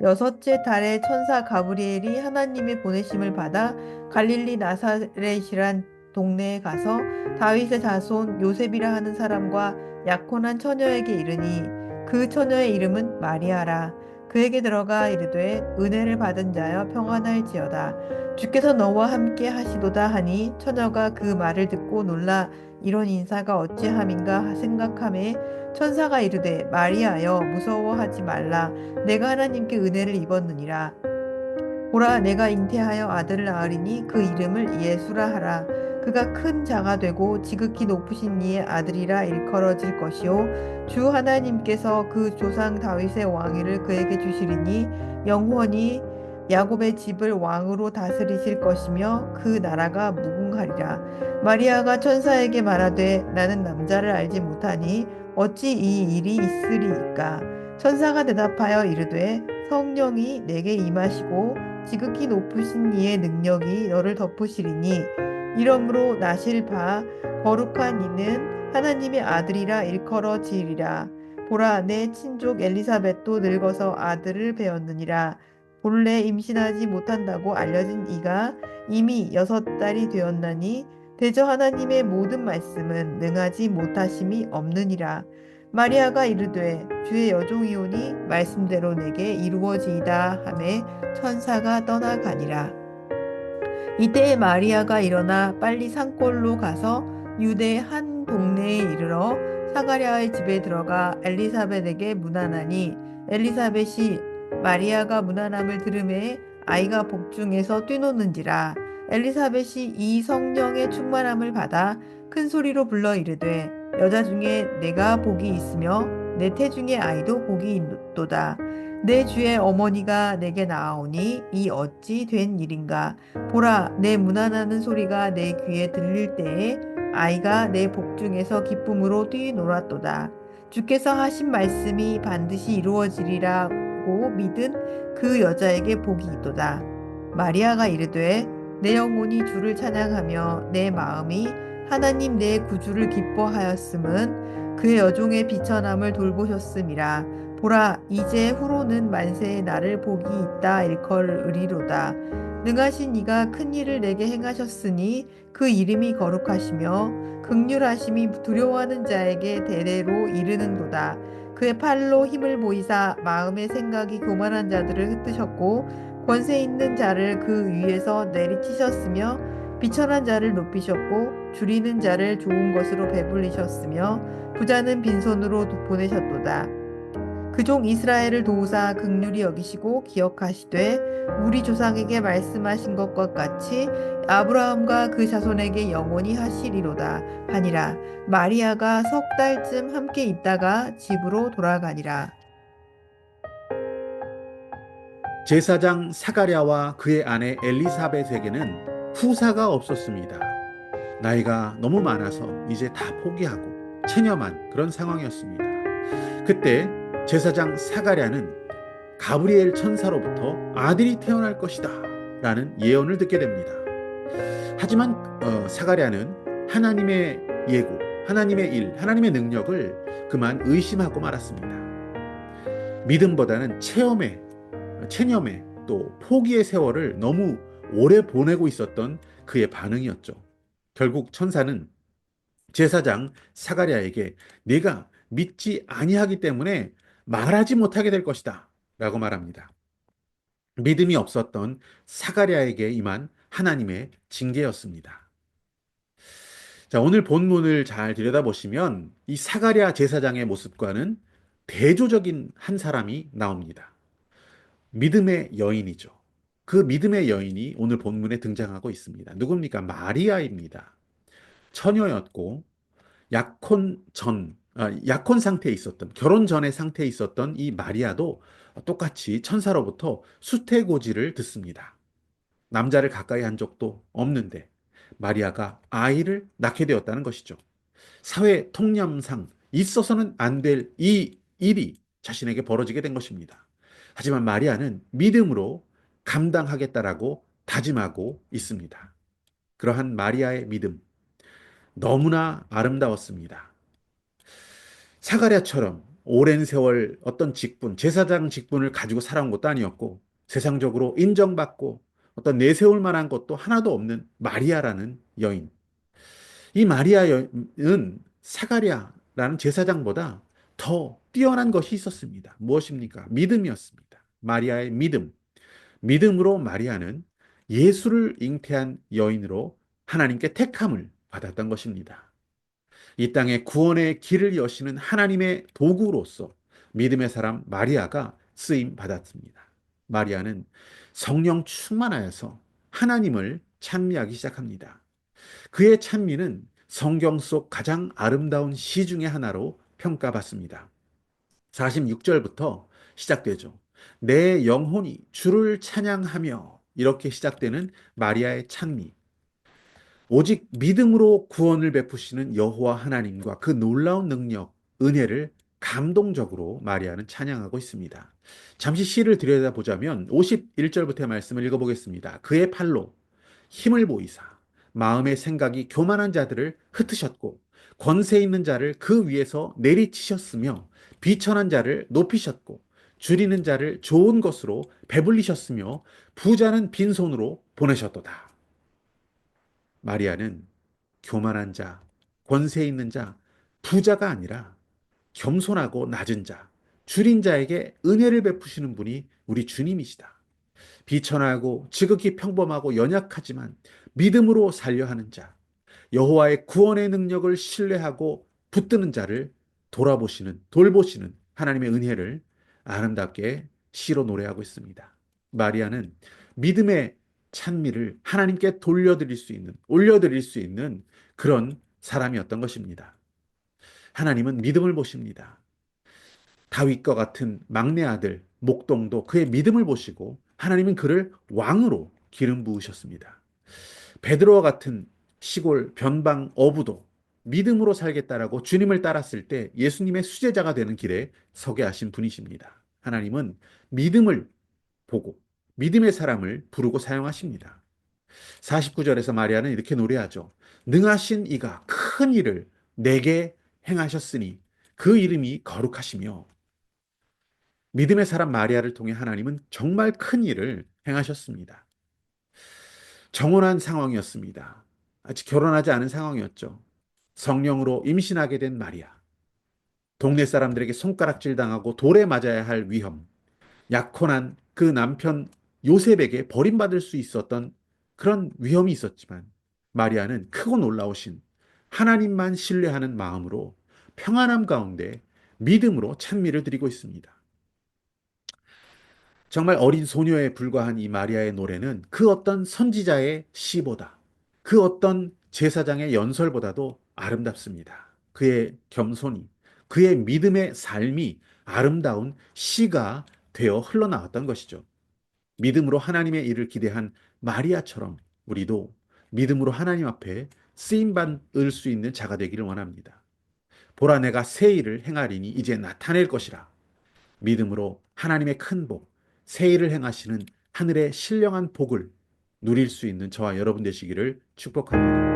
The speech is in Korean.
여섯째 달에 천사 가브리엘이 하나님의 보내심을 받아 갈릴리 나사렛이란 동네에 가서 다윗의 자손 요셉이라 하는 사람과 약혼한 처녀에게 이르니 그 처녀의 이름은 마리아라. 그에게 들어가 이르되 은혜를 받은 자여 평안할지어다. 주께서 너와 함께 하시도다 하니 처녀가 그 말을 듣고 놀라 이런 인사가 어찌함인가 생각하매 천사가 이르되 마리아여 무서워하지 말라. 내가 하나님께 은혜를 입었느니라. 보라, 내가 잉태하여 아들을 낳으리니 그 이름을 예수라 하라. 그가 큰 자가 되고 지극히 높으신 이의 아들이라 일컬어질 것이요 주 하나님께서 그 조상 다윗의 왕위를 그에게 주시리니 영원히 야곱의 집을 왕으로 다스리실 것이며 그 나라가 무궁하리라. 마리아가 천사에게 말하되 나는 남자를 알지 못하니 어찌 이 일이 있으리이까. 천사가 대답하여 이르되 성령이 내게 임하시고 지극히 높으신 이의 능력이 너를 덮으시리니 이러므로 나실 바 거룩한 이는 하나님의 아들이라 일컬어지리라. 보라, 내 친족 엘리사벳도 늙어서 아들을 배었느니라. 본래 임신하지 못한다고 알려진 이가 이미 6달이 되었나니 대저 하나님의 모든 말씀은 능하지 못하심이 없느니라. 마리아가 이르되 주의 여종이오니 말씀대로 내게 이루어지이다 하매 천사가 떠나가니라. 이때 마리아가 일어나 빨리 산골로 가서 유대 한 동네에 이르러 사가랴의 집에 들어가 엘리사벳에게 문안하니 엘리사벳이 마리아가 문안함을 들음에 아이가 복중에서 뛰노는지라. 엘리사벳이 이 성령의 충만함을 받아 큰 소리로 불러 이르되 여자 중에 내가 복이 있으며 내 태중의 아이도 복이 있도다. 내 주의 어머니가 내게 나아오니 이 어찌 된 일인가. 보라, 내 문안하는 소리가 내 귀에 들릴 때에 아이가 내 복중에서 기쁨으로 뛰놀았도다. 주께서 하신 말씀이 반드시 이루어지리라고 믿은 그 여자에게 복이 있도다. 마리아가 이르되 내 영혼이 주를 찬양하며 내 마음이 하나님 내 구주를 기뻐하였음은 그의 여종의 비천함을 돌보셨음이라. 보라, 이제 후로는 만세의 나를 복이 있다 일컬으리로다. 능하신 이가 큰 일을 내게 행하셨으니 그 이름이 거룩하시며 극률하심이 두려워하는 자에게 대대로 이르는도다. 그의 팔로 힘을 보이사 마음의 생각이 교만한 자들을 흩으셨고 권세 있는 자를 그 위에서 내리치셨으며 비천한 자를 높이셨고 줄이는 자를 좋은 것으로 배불리셨으며 부자는 빈손으로 보내셨도다. 그 종 이스라엘을 도우사 긍휼히 여기시고 기억하시되 우리 조상에게 말씀하신 것과 같이 아브라함과 그 자손에게 영원히 하시리로다 하니라. 마리아가 석 달쯤 함께 있다가 집으로 돌아가니라. 제사장 사가랴와 그의 아내 엘리사벳에게는 후사가 없었습니다. 나이가 너무 많아서 이제 다 포기하고 체념한 그런 상황이었습니다. 그때 제사장 사가랴는 가브리엘 천사로부터 아들이 태어날 것이다 라는 예언을 듣게 됩니다. 하지만 사가랴는 하나님의 예고, 하나님의 일, 하나님의 능력을 그만 의심하고 말았습니다. 믿음보다는 체념의 또 포기의 세월을 너무 오래 보내고 있었던 그의 반응이었죠. 결국 천사는 제사장 사가랴에게 네가 믿지 아니하기 때문에 말하지 못하게 될 것이다 라고 말합니다. 믿음이 없었던 사가랴에게 임한 하나님의 징계였습니다. 자, 오늘 본문을 잘 들여다보시면 이 사가랴 제사장의 모습과는 대조적인 한 사람이 나옵니다. 믿음의 여인이죠. 그 믿음의 여인이 오늘 본문에 등장하고 있습니다. 누굽니까? 마리아입니다. 처녀였고 약혼 상태에 있었던, 결혼 전의 상태에 있었던 이 마리아도 똑같이 천사로부터 수태고지를 듣습니다. 남자를 가까이 한 적도 없는데 마리아가 아이를 낳게 되었다는 것이죠. 사회 통념상 있어서는 안 될 이 일이 자신에게 벌어지게 된 것입니다. 하지만 마리아는 믿음으로 감당하겠다라고 다짐하고 있습니다. 그러한 마리아의 믿음, 너무나 아름다웠습니다. 사가랴처럼 오랜 세월 어떤 직분, 제사장 직분을 가지고 살아온 것도 아니었고 세상적으로 인정받고 어떤 내세울 만한 것도 하나도 없는 마리아라는 여인. 이 마리아는 사가랴라는 제사장보다 더 뛰어난 것이 있었습니다. 무엇입니까? 믿음이었습니다. 마리아의 믿음. 믿음으로 마리아는 예수를 잉태한 여인으로 하나님께 택함을 받았던 것입니다. 이 땅에 구원의 길을 여시는 하나님의 도구로서 믿음의 사람 마리아가 쓰임 받았습니다. 마리아는 성령 충만하여서 하나님을 찬미하기 시작합니다. 그의 찬미는 성경 속 가장 아름다운 시 중의 하나로 평가받습니다. 46절부터 시작되죠. 내 영혼이 주를 찬양하며 이렇게 시작되는 마리아의 찬미. 오직 믿음으로 구원을 베푸시는 여호와 하나님과 그 놀라운 능력, 은혜를 감동적으로 마리아는 찬양하고 있습니다. 잠시 시를 들여다보자면 51절부터의 말씀을 읽어보겠습니다. 그의 팔로 힘을 보이사 마음의 생각이 교만한 자들을 흩으셨고 권세 있는 자를 그 위에서 내리치셨으며 비천한 자를 높이셨고 줄이는 자를 좋은 것으로 배불리셨으며 부자는 빈손으로 보내셨도다. 마리아는 교만한 자, 권세 있는 자, 부자가 아니라 겸손하고 낮은 자, 줄인 자에게 은혜를 베푸시는 분이 우리 주님이시다. 비천하고 지극히 평범하고 연약하지만 믿음으로 살려 하는 자, 여호와의 구원의 능력을 신뢰하고 붙드는 자를 돌보시는 하나님의 은혜를 아름답게 시로 노래하고 있습니다. 마리아는 믿음의 찬미를 하나님께 올려드릴 수 있는 그런 사람이었던 것입니다. 하나님은 믿음을 보십니다. 다윗과 같은 막내 아들 목동도 그의 믿음을 보시고 하나님은 그를 왕으로 기름 부으셨습니다. 베드로와 같은 시골 변방 어부도 믿음으로 살겠다라고 주님을 따랐을 때 예수님의 수제자가 되는 길에 서게 하신 분이십니다. 하나님은 믿음을 보고 믿음의 사람을 부르고 사용하십니다. 49절에서 마리아는 이렇게 노래하죠. 능하신 이가 큰 일을 내게 행하셨으니 그 이름이 거룩하시며 믿음의 사람 마리아를 통해 하나님은 정말 큰 일을 행하셨습니다. 정혼한 상황이었습니다. 아직 결혼하지 않은 상황이었죠. 성령으로 임신하게 된 마리아. 동네 사람들에게 손가락질 당하고 돌에 맞아야 할 위험. 약혼한 그 남편 요셉에게 버림받을 수 있었던 그런 위험이 있었지만 마리아는 크고 놀라우신 하나님만 신뢰하는 마음으로 평안함 가운데 믿음으로 찬미를 드리고 있습니다. 정말 어린 소녀에 불과한 이 마리아의 노래는 그 어떤 선지자의 시보다, 그 어떤 제사장의 연설보다도 아름답습니다. 그의 겸손이, 그의 믿음의 삶이 아름다운 시가 되어 흘러나왔던 것이죠. 믿음으로 하나님의 일을 기대한 마리아처럼 우리도 믿음으로 하나님 앞에 쓰임받을 수 있는 자가 되기를 원합니다. 보라, 내가 새 일을 행하리니 이제 나타낼 것이라. 믿음으로 하나님의 큰 복, 새 일을 행하시는 하늘의 신령한 복을 누릴 수 있는 저와 여러분 되시기를 축복합니다.